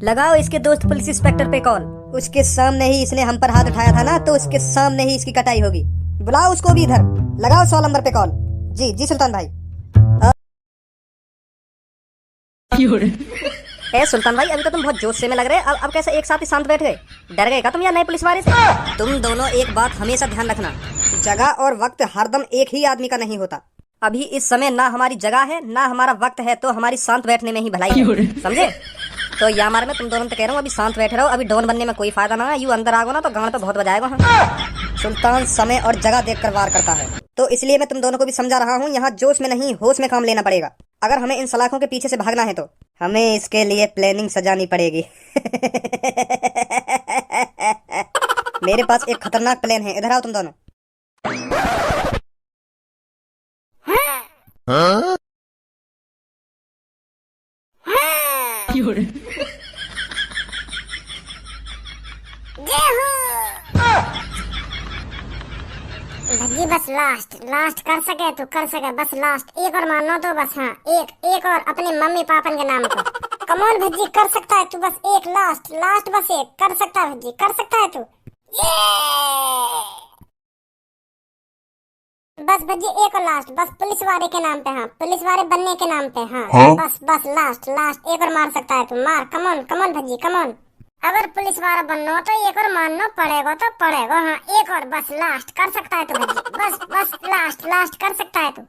लगाओ इसके दोस्त पुलिस इंस्पेक्टर पे कॉल। उसके सामने ही इसने हम पर हाथ उठाया था ना, तो उसके सामने ही इसकी कटाई होगी। बुलाओ उसको भी इधर। लगाओ 100 नंबर पे कॉल। जी जी सुल्तान भाई। ए सुल्तान भाई, अभी तो तुम बहुत जोश से में लग रहे। अब कैसे एक साथ ही शांत बैठ गए? डर गए क्या तुम या नए पुलिस वाले से? तुम दोनों एक बात हमेशा ध्यान रखना, जगह और वक्त हरदम एक ही आदमी का नहीं होता। अभी इस समय ना हमारी जगह है ना हमारा वक्त है, तो हमारी शांत बैठने में ही भलाई है, समझे? तो यहाँ मारे में तुम दोनों तो कह रहा हूँ, अभी शांत बैठे रहो। अभी डॉन बनने में कोई फायदा ना है। यू अंदर आगो ना तो गांड पे बहुत बजाएगा। सुल्तान समय और जगह देखकर वार करता है, तो इसलिए मैं तुम दोनों को भी समझा रहा हूँ। यहाँ जोश में नहीं होश में काम लेना पड़ेगा। अगर हमें इन सलाखों के पीछे से भागना है तो हमें इसके लिए प्लानिंग सजानी पड़ेगी। मेरे पास एक खतरनाक प्लान है, इधर आओ तुम दोनों। हाँ? भज्जी बस लास्ट कर सके तो कर सके, बस लास्ट एक और मानो तो बस। हाँ एक और अपने मम्मी पापा के नाम को। कमोन भज्जी कर सकता है तू, बस एक लास्ट बस एक कर सकता है भज्जी, कर सकता है तू। बस भज्जी एक और लास्ट, बस पुलिस वाले के नाम पे। हाँ पुलिस वाले बनने के नाम पे। हाँ? बस लास्ट एक और मार सकता है तू, मार। Come on Bhajji come on. अगर पुलिस वाला बनना हो तो एक और मानना पड़ेगा तो पड़ेगा। हाँ एक और बस लास्ट कर सकता है तू भज्जी, बस लास्ट कर सकता है तू।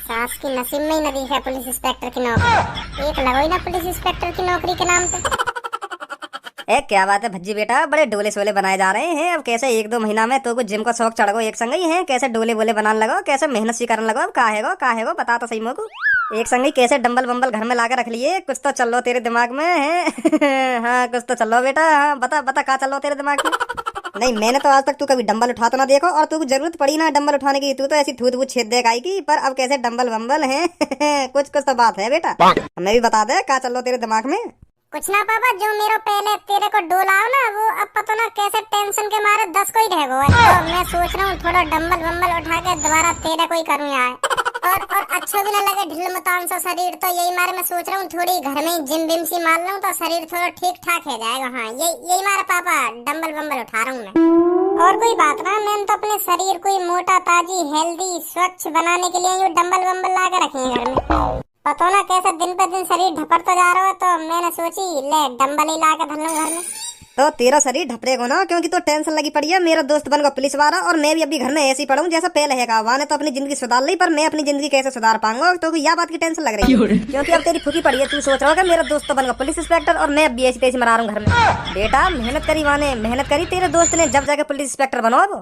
सास की नसीब में ही नहीं है पुलिस इंस्पेक्टर की नौकरी। एक लगो ही ना पुलिस इंस्पेक्टर की नौकरी के नाम पे। ए क्या बात है भज्जी बेटा, बड़े डोले सोले बनाए जा रहे हैं। अब कैसे 1-2 महीना में तो कुछ जिम का शौक चढ़ गो एक संग ही है? कैसे डोले बोले बनाने लगो, कैसे मेहनत सी करने लगो? अब का है गो बता तो सही मोको। एक संग ही कैसे डंबल बम्बल घर में लाकर रख लिए? कुछ तो चलो तेरे दिमाग में है। हाँ कुछ तो चलो बेटा। हाँ बता क्या चलो तेरे दिमाग में? नहीं मैंने तो आज तक तू कभी डंबल उठा तो ना देखो, और तू जरूरत पड़ी ना डंबल उठाने की, तू तो ऐसी थूत वूत छेद देगा की। पर अब कैसे डंबल बम्बल है? कुछ तो बात है बेटा, हमें भी बता दे क्या चलो तेरे दिमाग में? कुछ ना पापा, जो मेरे पहले तेरे को डोलाओ ना, वो अब पता ना कैसे टेंशन के मारे 10 को ही रह गो है। तो मैं सोच रहा हूँ थोड़ा डंबल वम्बल उठा के दोबारा तेरे को ही करूँ यार। और अच्छा भी ना लगे ढिल मतान सा शरीर, तो यही मारे मैं सोच रहा हूँ थोड़ी घर में जिम बिम सी मार लूँ तो शरीर थोड़ा ठीक ठाक हो जाएगा। हाँ यही मारा पापा, डंबल वम्बल उठा रहा हूँ मैं। और कोई बात ना, मैंने तो अपने शरीर को मोटा ताजी हेल्दी स्वच्छ बनाने के लिए डंबल वम्बल ला के रखे हैं घर में। पता ना कैसे दिन पे दिन शरीर ढपड़ता जा रहा है, तो मैंने सोची ले डंबल ही ला के धर लूं घर में। तो तेरा शरीर ढपरेगा ना, क्योंकि तो टेंशन लगी पड़ी है। मेरा दोस्त बन गया पुलिस वाला, और मैं भी अभी घर में ऐसे ही पढ़ूं जैसा पहले है। वहाँ ने तो अपनी जिंदगी सुधार ली, पर मैं अपनी जिंदगी कैसे सुधार पाऊंगा? तो यह बात की टेंशन लग रही है, क्योंकि अब तेरी फूकी पड़ी है। तू सोच रहा होगा मेरा दोस्त तो बन गया पुलिस इंस्पेक्टर और मैं अब भी ऐसी तैसी मरा रहा हूँ घर में। बेटा मेहनत करी, वाने मेहनत करी तेरे दोस्त ने, जब जाके पुलिस इंस्पेक्टर बनो। वो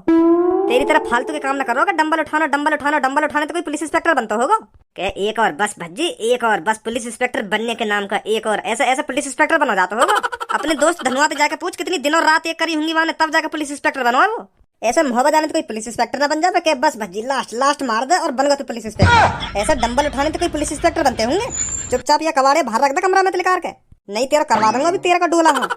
तेरी तरह फालतू के काम न करो। डंबल उठाना तो कोई पुलिस इंस्पेक्टर बनता होगा क्या? एक और बस भज्जी, एक और बस पुलिस इंस्पेक्टर बनने के नाम का एक और ऐसा पुलिस इंस्पेक्टर बनो जाता होगा। अपने दोस्त धनवाते जाके पूछ कितनी दिनों रात एक करी होंगी वहां, तब जाकर पुलिस इंस्पेक्टर बनो। वो ऐसे मोहब्बत जाने तो कोई पुलिस इंस्पेक्टर ना बन जाए क्या? बस भज्जी लास्ट मार दे और बन गया तो पुलिस इंस्पेक्टर। ऐसा डंबल उठाने तो कोई पुलिस इंस्पेक्टर बनते होंगे। चुपचाप या कबाड़े बाहर रख दे कमरा में लेकर के, नहीं तेरा करवा दूंगा अभी तेरा का डोला। हाँ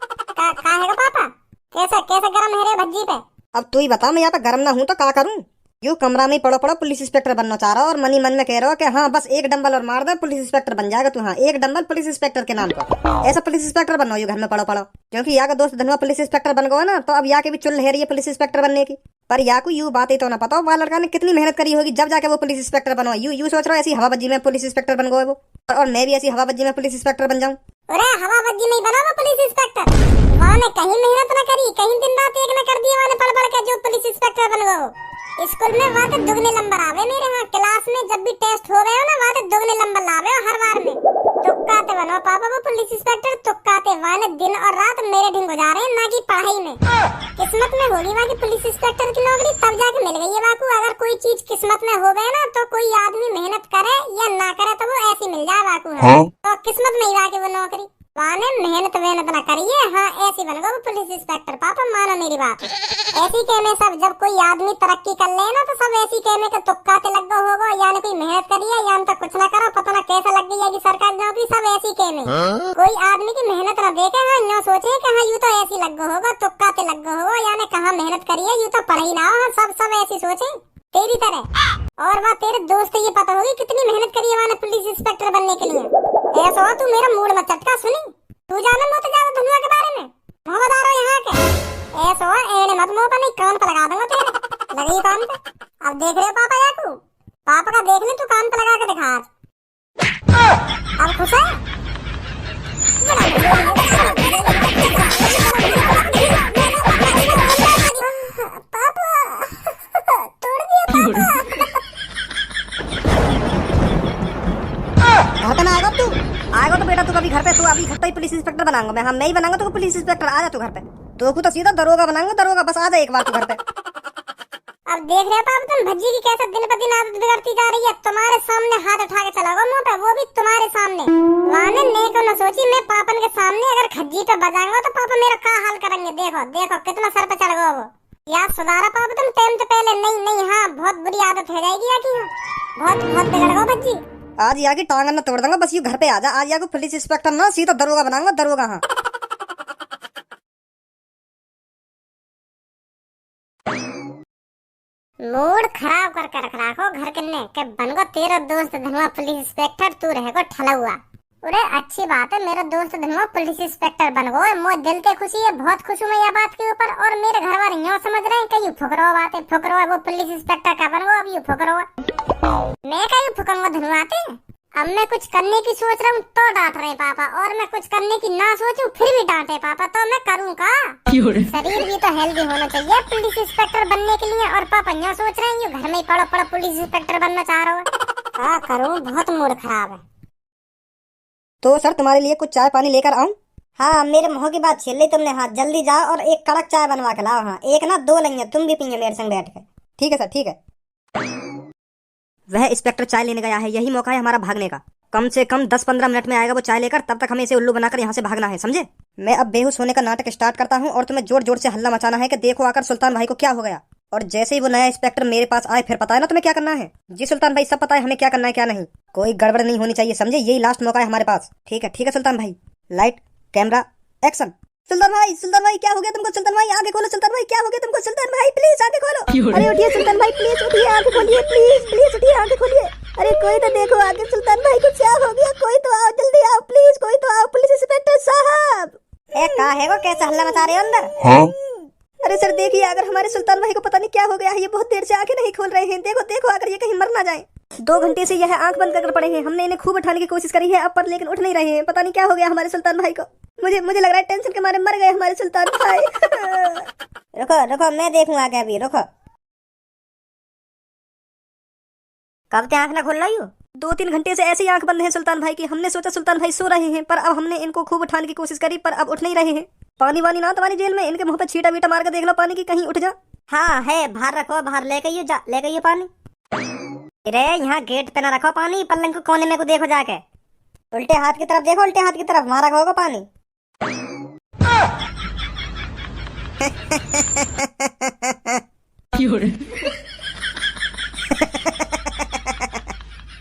पापा कैसे गरम है रे भज्जी पे? अब तू ही बता, मैं यहाँ पे गर्म ना हूँ तो क्या करूँ? यू कमरा में पड़ो पुलिस इंस्पेक्टर बनना चाह रहा हो, और मनी मन में कह रहा हो कि हाँ बस एक डंबल और मार दे पुलिस इंस्पेक्टर बन जाएगा तू। हाँ एक डंबल पुलिस इंस्पेक्टर के नाम पर ऐसा पुलिस इंस्पेक्टर बनना यू घर में पड़ो, क्योंकि यहाँ का दोस्त धनवा पुलिस इंस्पेक्टर बन गया ना, तो अब यहाँ के भी चुल है रही है पुलिस इंस्पेक्टर बनने की। पर यहाँ को यू बात ही तो ना पता वह लड़का ने कितनी मेहनत करी होगी जब जाके वो पुलिस इंस्पेक्टर बनो। यू सोच रहा है ऐसी हवाबाजी में पुलिस इंस्पेक्टर बन गए वो, और मैं भी ऐसी हवाबाजी में पुलिस इंस्पेक्टर बन जाऊँ। अरे हवाबाजी नहीं बना वो पुलिस इंस्पेक्टर, वहाँ ने कहीं मेहनत न करी, कहीं दिन रात एक न कर दिया वहाँ पढ़ पढ़ के जो पुलिस इंस्पेक्टर बन गए। स्कूल में वहाँ तो दुगने नंबर आवे मेरे। हाँ क्लास में जब भी टेस्ट हो गए हो ना, वहाँ तो दुगने नंबर लावे हो हर बार में। तुक्काते बनो पापा वो पुलिस इंस्पेक्टर, तुक्काते वहाँ दिन और रात मेरे दिन गुजारे ना कि पढ़ाई में। किस्मत में होगी वहाँ की पुलिस इंस्पेक्टर की नौकरी, तब जाके मिल गई है बाकू। अगर कोई चीज किस्मत में हो गए ना, तो कोई आदमी मेहनत करे या ना करे तो वो ऐसी मिल जाए बाकू। तो किस्मत में ही वहाँ की वो नौकरी, वहाँ ने मेहनत न करिए। हाँ ऐसी बन गया वो पुलिस इंस्पेक्टर। पापा मानो मेरी बात, ऐसी कहने सब जब कोई आदमी तरक्की कर ले ना, तो सब ऐसी कहने का तुक्का के लग गो होगा, यानी कोई मेहनत करिए या तो कुछ ना करो, पता ना कैसा लग गई है कि सरकारी नौकरी। सब ऐसी कहने कोई आदमी की मेहनत न देखे। हाँ यूँ सोचे कि हाँ यूँ तो ऐसी लग गो होगा, तुक्का के लग गो होगा, यानी कहाँ मेहनत करिए, यूँ तो पढ़ ही ना हो। सब ऐसी सोचे तेरी तरह। और वहाँ तेरे दोस्त ये पता होगी कितनी मेहनत करी है मैंने पुलिस इंस्पेक्टर बनने के लिए। ऐसा हो तू मेरा मूड मत चटका सुनी। तू जाना मत ज्यादा धुनुआ के बारे में। मैं बता रहा हूँ यहाँ के। ऐसा हो एड़े मत मुँह पर नहीं कान पर लगा दूंगा तेरे। लगी कान पे। अब देख रहे हो पापा याकू। पापा का देख ले तू कान पे लगा के दिखा आज। अब खुश है? पापा तोड़ दिया पापा। घटना आएगा तू आएगा तो बेटा तू कभी घर पे, तू अभी घर पे ही पुलिस इंस्पेक्टर बनाऊंगा मैं। हाँ मैं ही बनाऊंगा तो पुलिस इंस्पेक्टर। आ जा तू घर पे। तो को तो सीधा दरोगा बनाऊंगा दरोगा। बस आ जा एक बार तू घर पे। अब देख रहे हो पापा तुम भज्जी की कैसे दिन ब दिन आदत बिगड़ती जा रही है। तुम्हारे सामने हाथ उठा के चला गया मुंह पे, वो भी तुम्हारे सामने। वाने ने को न सोची मैं पापन के सामने अगर खज्जी पे बजाऊंगा तो पापा मेरा क्या हाल करेंगे। देखो देखो कितना सर पे चढ़ गया वो। याद सुधारा पापा तुम टाइम से पहले। नहीं नहीं हाँ बहुत बुरी आदत हो जाएगी या की। बहुत बहुत बिगड़ गया भज्जी। आज यहाँ की टांग न तोड़ दूंगा। बस यू घर पे आ जा। आज यहाँ को पुलिस इंस्पेक्टर ना सीधा दरोगा बनाऊंगा दरोगा। हाँ मूड खराब करके रख रखो घर कन्ने के बनगो तेरा दोस्त धनुआ पुलिस इंस्पेक्टर तू रहेगो ठला हुआ। अरे अच्छी बात है मेरा दोस्त धनुआ पुलिस इंस्पेक्टर बन गो। मोर दिल ते खुशी है, बहुत खुश हूँ मैं यह बात के ऊपर। और मेरे घर वाले यूँ समझ रहे हैं कि यू फुकरो बातें फुकरो है वो पुलिस इंस्पेक्टर का बन गो। अब यू फुकरो मैं कहीं फुकंगो धनुआ आते। अब मैं कुछ करने की सोच रहा हूँ तो डांट रहे पापा, और मैं कुछ करने की ना सोचूं फिर भी डांटे पापा, तो मैं करूँ का? शरीर भी तो हेल्दी होना चाहिए पुलिस इंस्पेक्टर बनने के लिए। और पापा यहाँ सोच रहे हैं ये घर में ही पड़ो पड़ो पुलिस इंस्पेक्टर बनना चाह रहा हूँ। क्या करूँ बहुत मूड खराब है। तो सर तुम्हारे लिए कुछ चाय पानी लेकर आऊं? हाँ मेरे मुँह की बात छीन ली तुमने। हाँ जल्दी जाओ और एक कड़क चाय बनवा के लाओ। हाँ एक ना दो लेंगे, तुम भी पियेंगे मेरे संग बैठ के। ठीक है सर ठीक है। वह इंस्पेक्टर चाय लेने गया है, यही मौका है हमारा भागने का। कम से कम 10-15 मिनट में आएगा वो चाय लेकर। तब तक हमें इसे उल्लू बनाकर यहाँ से भागना है, समझे? मैं अब बेहोश होने का नाटक स्टार्ट करता हूँ और तुम्हें जोर जोर से हल्ला मचाना है कि देखो आकर सुल्तान भाई को क्या हो गया। और जैसे ही वो नया इंस्पेक्टर मेरे पास आए फिर पता है ना तुम्हें क्या करना है। जी सुल्तान भाई सब पता है हमें क्या करना है क्या नहीं। कोई गड़बड़ नहीं होनी चाहिए, समझे? यही लास्ट मौका है हमारे पास। ठीक है सुल्तान भाई। Light camera action. सुल्तान भाई क्या हो गया तुमको? सुल्तान भाई आगे खोलो। सुल्तान भाई क्या हो गया तुमको? सुल्तान भाई प्लीज आगे खोलो। अरे उठिए सुल्तान भाई प्लीज उठिए, आगे खोलिए प्लीज उठिए आगे खोलिए। अरे कोई तो देखो आगे। सुल्तान भाई को क्या हो गया? कोई तो आओ जल्दी आओ प्लीज, कोई तो आओ पुलिस इंस्पेक्टर साहब। क्या है वो कैसे हल्ला मचा रहे हो अंदर? हाँ अरे सर देखिए अगर हमारे सुल्तान भाई को पता नहीं क्या हो गया है, ये बहुत देर से आंखें नहीं खोल रहे हैं। देखो अगर ये कहीं मर ना जाए। 2 घंटे से यह आंख बंद कर पड़े हैं। हमने इन्हें खूब उठाने की कोशिश करी है अब पर, लेकिन उठ नहीं रहे हैं। पता नहीं क्या हो गया हमारे सुल्तान भाई को। मुझे लग रहा है टेंशन के मारे मर गए हमारे सुल्तान भाई। रुको मैं देखूंगा आगे। अभी रुको। कब से आंख ना खोल रही हो? 2-3 घंटे से ऐसी आंख बंद है सुल्तान भाई की। हमने सोचा सुल्तान भाई सो रहे हैं, पर अब हमने इनको खूब उठाने की कोशिश करी पर अब उठ नहीं रहे हैं। पानी वानी ना तुम्हारी जेल में? इनके मुंह पे छीटा बीटा मार के देख लो पानी की, कहीं उठ जा। हाँ है बाहर रखो, बाहर लेके ये पानी। अरे यहाँ गेट पे ना रखो पानी, पलंग को कोने में को देखो जाके। उल्टे हाथ की तरफ देखो, उल्टे हाथ की तरफ वहां रखोगे पानी।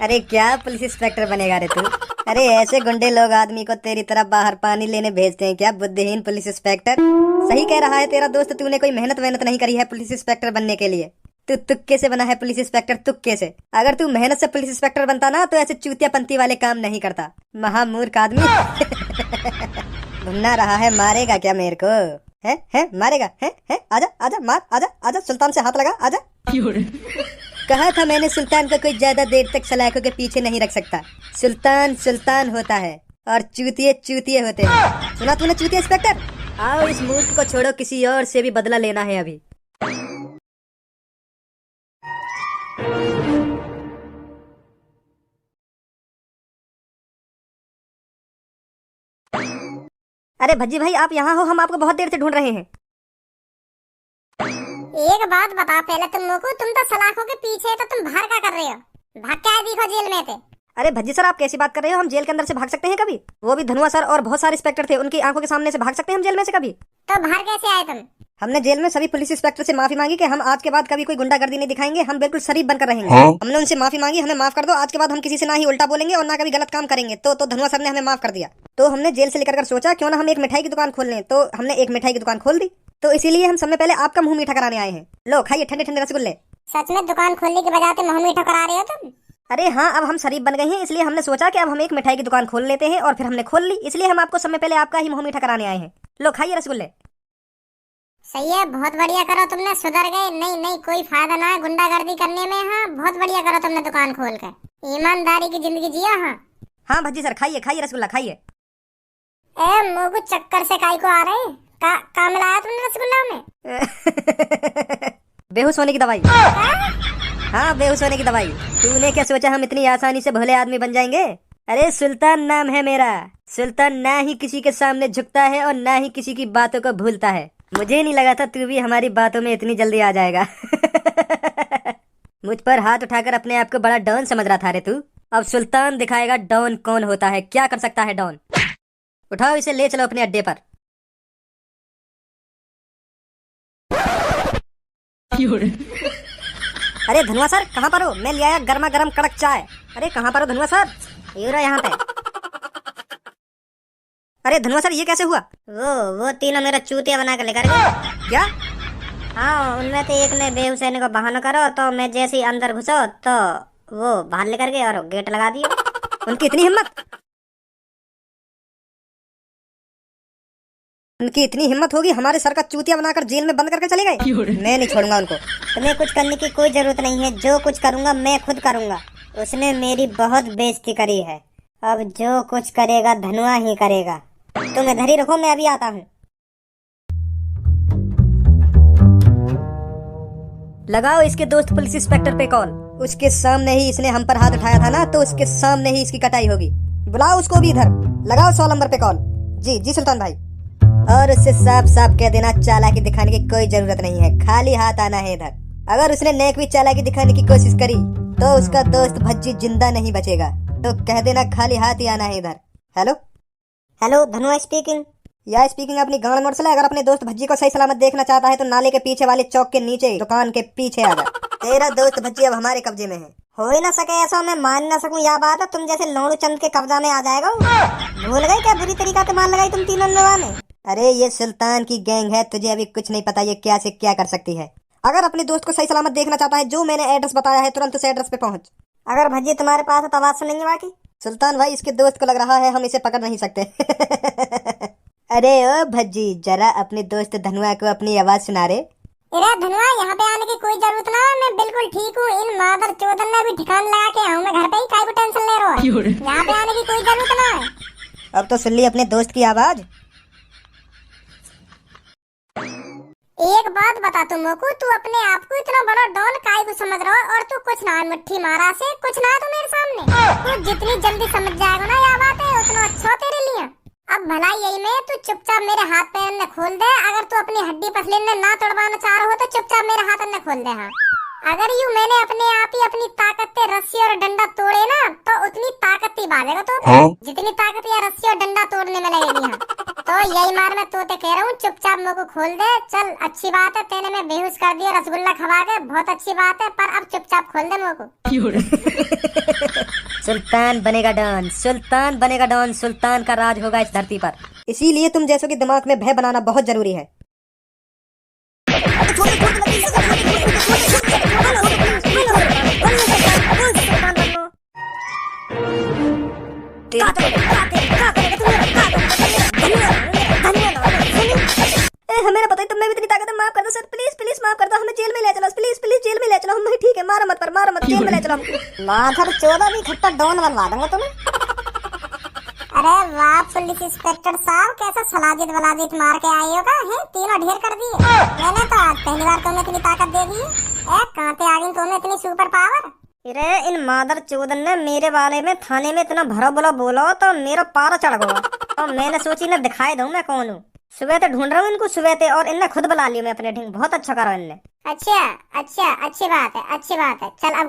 अरे क्या पुलिस इंस्पेक्टर बनेगा रे तू? अरे ऐसे गुंडे लोग आदमी को तेरी तरफ बाहर पानी लेने भेजते हैं क्या? बुद्धिहीन पुलिस इंस्पेक्टर। सही कह रहा है तेरा दोस्त, तूने कोई मेहनत नहीं करी है पुलिस इंस्पेक्टर बनने के लिए। तू तुक्के से बना है पुलिस इंस्पेक्टर, तुक्के से। अगर तू मेहनत से पुलिस इंस्पेक्टर बनता ना तो ऐसे चूतियापंती वाले काम नहीं करता। महामूर्ख आदमी। घूमना रहा है, मारेगा क्या मेरे को? है मारेगा? है आजा मार, आजा सुल्तान से हाथ लगा, आजा। कहा था मैंने सुल्तान को कोई ज्यादा देर तक सलाखों के पीछे नहीं रख सकता। सुल्तान होता है और चूतिए होते हैं। सुना तूने चूतिया इंस्पेक्टर? आओ इस मूर्ख को छोड़ो, किसी और से भी बदला लेना है अभी। अरे भज्जी भाई आप यहाँ हो, हम आपको बहुत देर से ढूंढ रहे हैं। एक बात बता पहले तुम लोगों को, तुम तो सलाखों के पीछे है तो तुम बाहर क्या कर रहे हो? भाग क्या देखो जेल में थे। अरे भज्जी सर आप कैसी बात कर रहे हो? हम जेल के अंदर से भाग सकते हैं कभी? वो भी धनुआ सर और बहुत सारे इंस्पेक्टर थे, उनकी आंखों के सामने से भाग सकते हैं हम जेल में से कभी? तो बाहर कैसे आए तुम? हमने जेल में सभी पुलिस इंस्पेक्टर से माफी मांगी कि हम आज के बाद कभी कोई गुंडागर्दी नहीं दिखाएंगे, हम बिल्कुल शरीफ बनकर रहेंगे। हाँ? हमने उनसे माफी मांगी, हमें माफ कर दो। आज के बाद हम किसी से ना ही उल्टा बोलेंगे और ना कभी गलत काम करेंगे। तो धनुआ सर ने हमें माफ कर दिया। तो हमने जेल से लेकर सोचा क्यों ना हम एक मिठाई की दुकान खोल लें। तो हमने एक मिठाई की दुकान खोल दी। तो इसीलिए हम सबसे पहले आपका मुंह मीठा कराने आए हैं। लो खाइए ठंडे ठंडे रसगुल्ले। सच में दुकान खोलने के बजाय मुंह मीठा करा रहे हो तुम। अरे हाँ, अब हम शरीफ बन गए हैं, इसलिए हमने सोचा कि अब हम एक मिठाई की दुकान खोल लेते हैं, और फिर हमने खोल ली, इसलिए हम आपको समय पहले आपका ही मुंह मीठा कराने आए हैं। लो खाइए रसगुल्ले। सही है, बहुत बढ़िया करो तुमने, सुधर गए। नहीं नहीं, कोई फायदा ना है गुंडागर्दी करने में। हाँ बहुत बढ़िया करो तुमने दुकान खोल कर, ईमानदारी की जिंदगी जिया। हाँ हाँ भज्जी सर, खाइए खाइए रसगुल्ला खाइए। ए मोगू चक्कर से काई को आ रहे का मिलाया तुमने रसगुल्ला में? बेहोश होने की दवाई। हाँ बेहोश होने की दवाई। तूने क्या सोचा हम इतनी आसानी से भले आदमी बन जाएंगे? अरे सुल्तान नाम है मेरा। सुल्तान ना ही किसी के सामने झुकता है और ना ही किसी की बातों को भूलता है। मुझे नहीं लगा था तू भी हमारी बातों में इतनी जल्दी आ जाएगा। मुझ पर हाथ उठाकर अपने आप को बड़ा डॉन समझ रहा था रे तू। अब सुल्तान दिखाएगा डॉन कौन होता है, क्या कर सकता है डॉन। उठाओ इसे, ले चलो अपने अड्डे पर। अरे धनुआ सर कहाँ पर हो? मैं ले आया गर्मा गर्म कड़क चाय। अरे कहाँ पर हो धनुआ सर? ये रहा यहाँ पे। अरे धनुआ सर ये कैसे हुआ? वो तीनों मेरा चूतिया बना के लेकर गए। क्या? हाँ उनमें से एक ने बेहुसैनी को बहाना करो तो मैं जैसे ही अंदर घुसो तो वो बाहर लेकर गए और गेट लगा दिए। उनकी इतनी हिम्मत? उनकी इतनी हिम्मत होगी हमारे सर का चूतिया बनाकर जेल में बंद करके चले गए? मैं नहीं छोड़ूंगा उनको। तुम्हें कुछ करने की कोई जरूरत नहीं है, जो कुछ करूंगा मैं खुद करूंगा। उसने मेरी बहुत बेइज्जती करी है, अब जो कुछ करेगा धनुआ ही करेगा। तुम इधर ही रखो, मैं अभी आता हूँ। लगाओ इसके दोस्त पुलिस इंस्पेक्टर पे कॉल। उसके सामने ही इसने हम पर हाथ उठाया था ना, तो उसके सामने ही इसकी कटाई होगी। बुलाओ उसको भी इधर। लगाओ 100 नंबर पे कॉल। जी जी सुल्तान भाई। और उससे साफ साफ कह देना चालाकी दिखाने की कोई जरूरत नहीं है, खाली हाथ आना है इधर। अगर उसने नेक भी चालाकी दिखाने की कोशिश करी तो उसका दोस्त भज्जी जिंदा नहीं बचेगा, तो कह देना खाली हाथ ही आना है इधर। Hello hello Dhanua speaking. या स्पीकिंग अपनी गांड मोड़ से। अगर अपने दोस्त भज्जी को सही सलामत देखना चाहता है तो नाले के पीछे वाले चौक के नीचे दुकान के पीछे आ जा। तेरा दोस्त भज्जी अब हमारे कब्जे में है। हो ही ना सके ऐसा, मैं मान ना सकूं यह बात। तुम जैसे लोणू चंद के कब्जा में आ जाएगा। भूल गए क्या बुरी तरीका से मान लगाई तुम तीनों ने? अरे ये सुल्तान की गैंग है, तुझे अभी कुछ नहीं पता ये क्या से क्या कर सकती है। अगर अपने दोस्त को सही सलामत देखना चाहता है, जो मैंने एड्रेस बताया है तुरंत उस एड्रेस पे पहुंच। अगर भज्जी तुम्हारे पास है तो आवाज सुनेंगे बाकी। सुल्तान भाई इसके दोस्त को लग रहा है हम इसे पकड़ नहीं सकते। अरे ओ भज्जी जरा अपने दोस्त धनुआ को अपनी आवाज सुना रे। अरे धनुआ यहाँ पे आने की कोई जरूरत ना है, मैं बिल्कुल ठीक हूँ। इन मादर चोदन ने अभी ठिकाना लगा के आऊँ मैं घर पे ही, काहे को टेंशन ले रहे हो? यहाँ पे आने की कोई जरूरत ना है। अब तो सुन ली अपने दोस्त की आवाज। एक बात बता तू मोकू, तू अपने आप को इतना बड़ा डॉन काहे को समझ रहा है? और तू कुछ ना है, मुट्ठी मारा से कुछ ना है तू मेरे सामने। तू जितनी जल्दी समझ जाएगा ना यह बात है उतना अच्छा हो तेरे लिए। अब भला यही में तू चुपचाप मेरे हाथ पैर ने खोल दे। अगर तू अपनी हड्डी पसली ने ना तोड़वाना चाह रहा हो तो चुपचाप मेरे हाथ ने खोल दे। हाँ अगर यूं मैंने अपने आप ही अपनी ताकत से रस्सी और डंडा तोड़े ना तो उतनी ताकत ही बाजेगा तो जितनी ताकत या रस्सी और डंडा तोड़ने में लगेगी। हाँ तो यही मार मैं तोते कह रहा हूँ, चुपचाप मेरे को खोल दे। चल अच्छी बात है, तेने मैं बेहोश कर दिया रसगुल्ला खवा के, बहुत अच्छी बात है, पर अब चुपचाप खोल दे मेरे को। सुल्तान बनेगा डॉन, सुल्तान बनेगा डॉन, सुल्तान का राज होगा इस धरती पर। इसीलिए तुम जैसों के दिमाग में भय बनाना बहुत जरूरी है। हमें ना पता है तुम में भी इतनी ताकत है। माफ कर दो सर, प्लीज प्लीज माफ कर दो, हमें जेल में ले चलो प्लीज प्लीज, जेल में ले चलो हम। ठीक है मारो मत, जेल में ले चलो हमको। माधर चौदह भी खट्टा डॉन बनवा दूंगा तुम्हें। अरे वाह पुलिस इंस्पेक्टर साहब, कैसा सलाजित वलाजित मार के आए होगा है? तीनों ढेर कर दिए। मैंने तो आज पहली बार तुम्हें इतनी ताकत दे दी है। कहाँ पे आ गई तुम्हें इतनी सुपर पावर? अरे इन मादर चौदन ने मेरे बारे में थाने में इतना भरा बोला बोला तो मेरा पारा चढ़ गया। और मैंने सोची ना दिखाई दूं मैं कौन हूँ। सुबह से ढूंढ रहा हूँ इनको, सुबह से, और इनने खुद बुला लिया मैं अपने ढंग। बहुत अच्छा करा इनने। अच्छा अच्छा अच्छी बात है, अच्छी बात है। चल अब